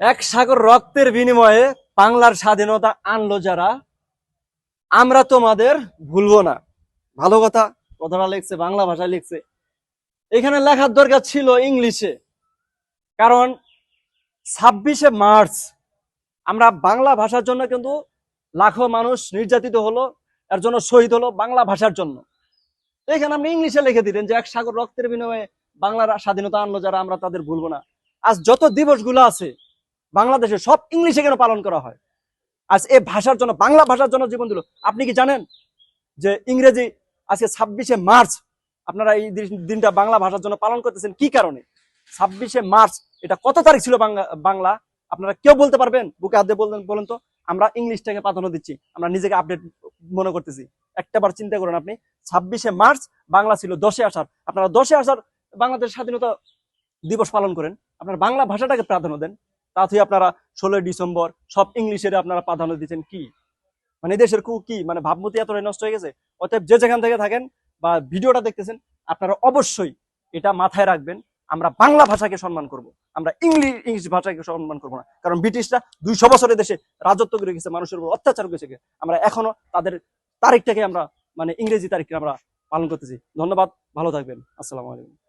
এক সাগর রক্তের বিনিময়ে বাংলার স্বাধীনতা আনলো যারা, আমরা তোমাদের ভুলবো না। ভালো কথা, কথাটা লিখছে বাংলা ভাষায় লিখছে। এখানে লেখার দরকার ছিল ইংলিশে, কারণ 26শে মার্চ আমরা বাংলা ভাষার জন্য কিন্তু লাখো মানুষ নির্যাতিত হলো, এর জন্য শহীদ হলো বাংলা ভাষার জন্য। এখানে আপনি ইংলিশে লিখে দিলেন যে এক সাগর রক্তের বিনিময়ে বাংলার স্বাধীনতা আনলো যারা, আমরা তাদের ভুলবো না। আজ যত দিবসগুলো আছে বাংলাদেশে সব ইংলিশে কেন পালন করা হয়? আজ এই ভাষার জন্য, বাংলা ভাষার জন্য জীবন দিল। আপনি কি জানেন যে ইংরেজি আজকে 26শে মার্চ আপনারা এই দিনটা বাংলা ভাষার জন্য পালন করতেছেন কি কারণে? 26শে মার্চ এটা কত তারিখ ছিল বাংলা? আপনারা কেউ বলতে পারবেন? বুকে হাত দিয়ে বলেন তো। আমরা ইংলিশটাকে প্রাধান্য দিচ্ছি, আমরা নিজেকে আপডেট মনে করতেছি। একটাবার চিন্তা করেন আপনি, 26শে মার্চ বাংলা ছিল 10শে আষাঢ়, আপনারা 10শে আষাঢ় বাংলাদেশ স্বাধীনতা দিবস পালন করেন, আপনারা বাংলা ভাষাটাকে প্রাধান্য দেন। তাতে আপনারা 16ই ডিসেম্বর সব ইংলিশের আপনারা প্রাধান্য দিচ্ছেন কি? মানে দেশের কি মানে ভাবমূর্তি এতটাই নষ্ট হয়ে গেছে। অতএব যে যেখান থেকে থাকেন বা ভিডিওটা দেখতেছেন, আপনারা অবশ্যই এটা মাথায় রাখবেন, আমরা বাংলা ভাষাকে সম্মান করব, আমরা ইংলিশ ভাষাকে সম্মান করবো না। কারণ ব্রিটিশরা 200 বছরের দেশে রাজত্ব করে গেছে, মানুষের উপর অত্যাচার করেছে। আমরা এখনো তাদের তারিখটাকে আমরা মানে ইংরেজি তারিখকে আমরা পালন করতেছি। ধন্যবাদ, ভালো থাকবেন, আসসালামু আলাইকুম।